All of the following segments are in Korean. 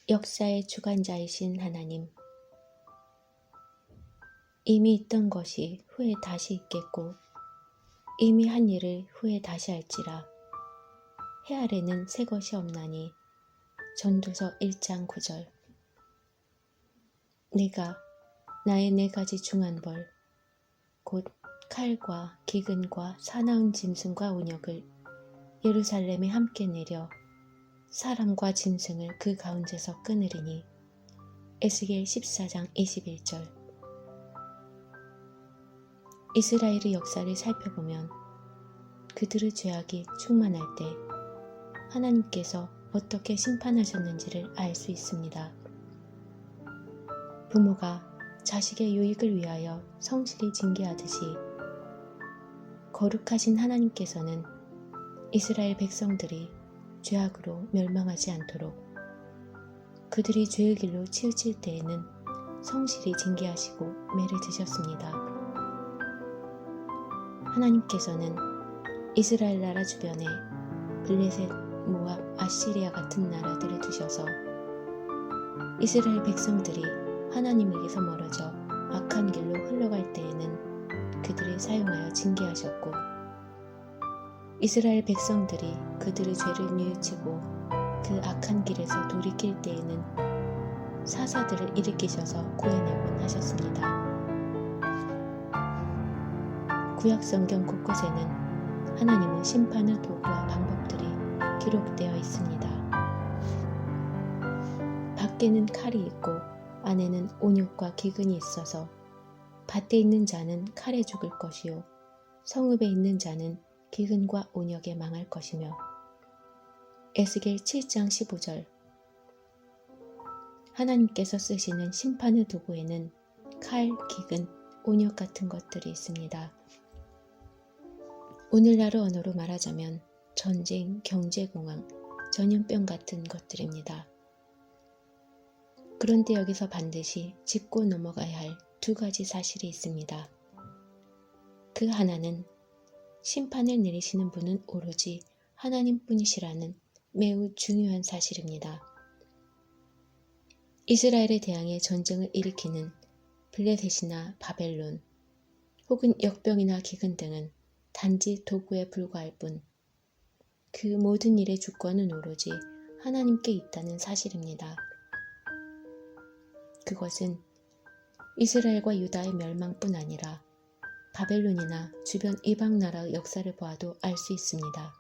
역사의 주관자이신 하나님, 이미 있던 것이 후에 다시 있겠고 이미 한 일을 후에 다시 할지라. 해 아래는 새 것이 없나니. 전도서 1장 9절. 내가 나의 4가지 중한 벌, 곧 칼과 기근과 사나운 짐승과 온역을 예루살렘에 함께 내려 사람과 짐승을 그 가운데서 끊으리니. 에스겔 14장 21절. 이스라엘의 역사를 살펴보면 그들의 죄악이 충만할 때 하나님께서 어떻게 심판하셨는지를 알 수 있습니다. 부모가 자식의 유익을 위하여 성실히 징계하듯이 거룩하신 하나님께서는 이스라엘 백성들이 죄악으로 멸망하지 않도록 그들이 죄의 길로 치우칠 때에는 성실히 징계하시고 매를 드셨습니다. 하나님께서는 이스라엘 나라 주변에 블레셋, 모압, 아시리아 같은 나라들을 두셔서 이스라엘 백성들이 하나님에게서 멀어져 악한 길로 흘러갈 때에는 그들을 사용하여 징계하셨고, 이스라엘 백성들이 그들의 죄를 뉘우치고 그 악한 길에서 돌이킬 때에는 사사들을 일으키셔서 구해내곤 하셨습니다. 구약 성경 곳곳에는 하나님의 심판의 도구와 방법들이 기록되어 있습니다. 밖에는 칼이 있고 안에는 온역과 기근이 있어서 밭에 있는 자는 칼에 죽을 것이요 성읍에 있는 자는 기근과 온역에 망할 것이며. 에스겔 7장 15절. 하나님께서 쓰시는 심판의 도구에는 칼, 기근, 온역 같은 것들이 있습니다. 오늘날 언어로 말하자면 전쟁, 경제공황, 전염병 같은 것들입니다. 그런데 여기서 반드시 짚고 넘어가야 할 2가지 사실이 있습니다. 그 하나는 심판을 내리시는 분은 오로지 하나님뿐이시라는 매우 중요한 사실입니다. 이스라엘에 대항해 전쟁을 일으키는 블레셋이나 바벨론 혹은 역병이나 기근 등은 단지 도구에 불과할 뿐 그 모든 일의 주권은 오로지 하나님께 있다는 사실입니다. 그것은 이스라엘과 유다의 멸망뿐 아니라 바벨론이나 주변 이방 나라의 역사를 보아도 알 수 있습니다.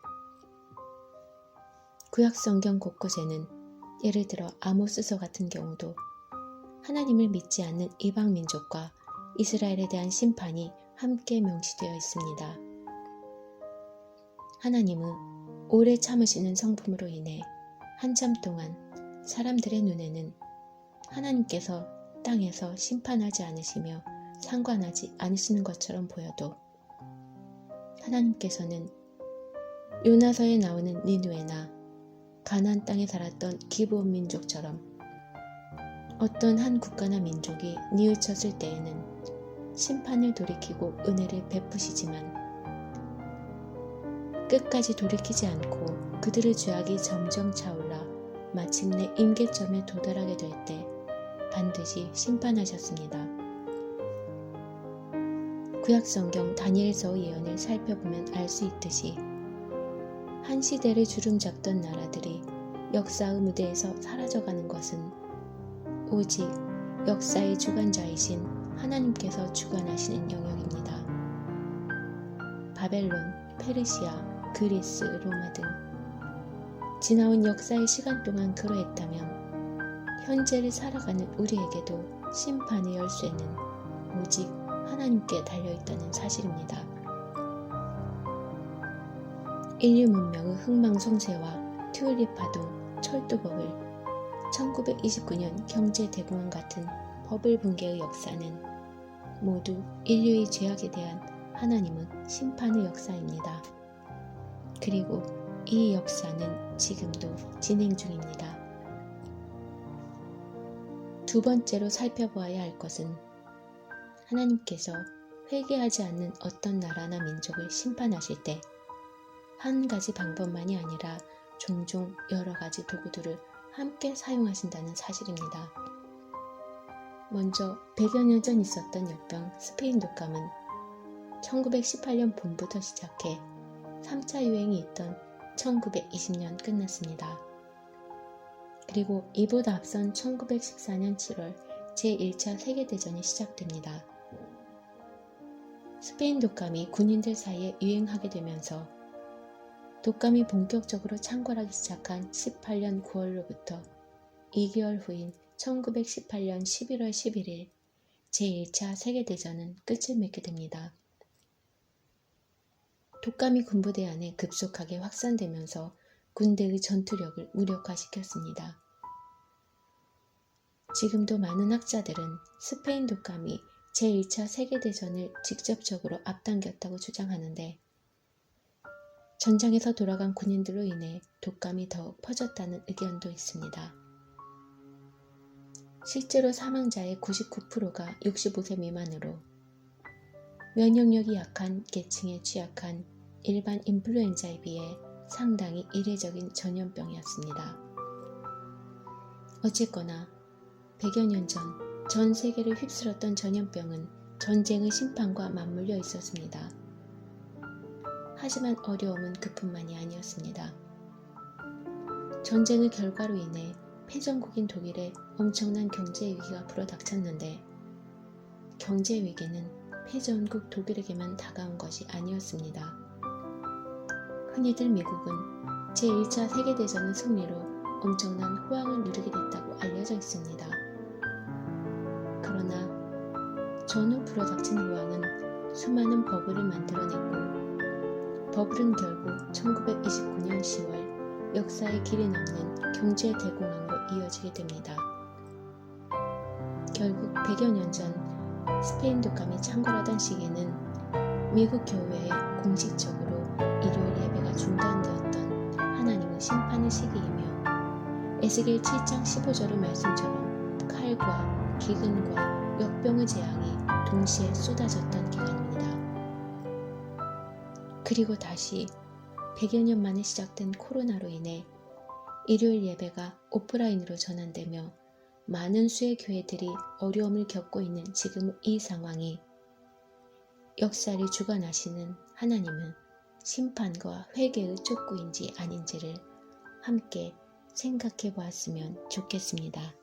구약 성경 곳곳에는 예를 들어 아모스서 같은 경우도 하나님을 믿지 않는 이방 민족과 이스라엘에 대한 심판이 함께 명시되어 있습니다. 하나님은 오래 참으시는 성품으로 인해 한참 동안 사람들의 눈에는 하나님께서 땅에서 심판하지 않으시며 상관하지 않으시는 것처럼 보여도 하나님께서는 요나서에 나오는 니느웨나 가나안 땅에 살았던 기브온 민족처럼 어떤 한 국가나 민족이 뉘우쳤을 때에는 심판을 돌이키고 은혜를 베푸시지만 끝까지 돌이키지 않고 그들의 죄악이 점점 차올라 마침내 임계점에 도달하게 될 때 반드시 심판하셨습니다. 구약 성경 다니엘서의 예언을 살펴보면 알 수 있듯이 한 시대를 주름잡던 나라들이 역사의 무대에서 사라져가는 것은 오직 역사의 주관자이신 하나님께서 주관하시는 영역입니다. 바벨론, 페르시아, 그리스, 로마 등 지나온 역사의 시간 동안 그러했다면 현재를 살아가는 우리에게도 심판의 열쇠는 오직 하나님께 달려있다는 사실입니다. 인류 문명의 흥망성쇠와 튤립 파동, 철도법을 1929년 경제대공황 같은 버블 붕괴의 역사는 모두 인류의 죄악에 대한 하나님의 심판의 역사입니다. 그리고 이 역사는 지금도 진행 중입니다. 2번째로 살펴보아야 할 것은 하나님께서 회개하지 않는 어떤 나라나 민족을 심판하실 때 한 가지 방법만이 아니라 종종 여러 가지 도구들을 함께 사용하신다는 사실입니다. 먼저 100여 년 전 있었던 역병 스페인 독감은 1918년 봄부터 시작해 3차 유행이 있던 1920년 끝났습니다. 그리고 이보다 앞선 1914년 7월 제1차 세계대전이 시작됩니다. 스페인 독감이 군인들 사이에 유행하게 되면서 독감이 본격적으로 창궐하기 시작한 18년 9월로부터 2개월 후인 1918년 11월 11일 제1차 세계대전은 끝을 맺게 됩니다. 독감이 군부대 안에 급속하게 확산되면서 군대의 전투력을 무력화시켰습니다. 지금도 많은 학자들은 스페인 독감이 제1차 세계대전을 직접적으로 앞당겼다고 주장하는데 전장에서 돌아간 군인들로 인해 독감이 더욱 퍼졌다는 의견도 있습니다. 실제로 사망자의 99%가 65세 미만으로 면역력이 약한 계층에 취약한 일반 인플루엔자에 비해 상당히 이례적인 전염병이었습니다. 어쨌거나 100여 년 전 세계를 휩쓸었던 전염병은 전쟁의 심판과 맞물려 있었습니다. 하지만 어려움은 그뿐만이 아니었습니다. 전쟁의 결과로 인해 패전국인 독일에 엄청난 경제 위기가 불어닥쳤는데 경제 위기는 패전국 독일에게만 다가온 것이 아니었습니다. 흔히들 미국은 제1차 세계대전의 승리로 엄청난 호황을 누리게 됐다고 알려져 있습니다. 그러나 전후 불어닥친 호황은 수많은 버블을 만들어냈고 버블은 결국 1929년 10월 역사의 길이 남는 경제 대공황으로 이어지게 됩니다. 결국 100여 년 전 스페인 독감이 창궐하던 시기는 미국 교회에 공식적으로 일요일 예배가 중단되었던 하나님의 심판의 시기이며 에스겔 7장 15절의 말씀처럼 칼과 기근과 역병의 재앙이 동시에 쏟아졌던 기간입니다. 그리고 다시 100여 년 만에 시작된 코로나로 인해 일요일 예배가 오프라인으로 전환되며 많은 수의 교회들이 어려움을 겪고 있는 지금 이 상황이 역사를 주관하시는 하나님은 심판과 회개의 촉구인지 아닌지를 함께 생각해 보았으면 좋겠습니다.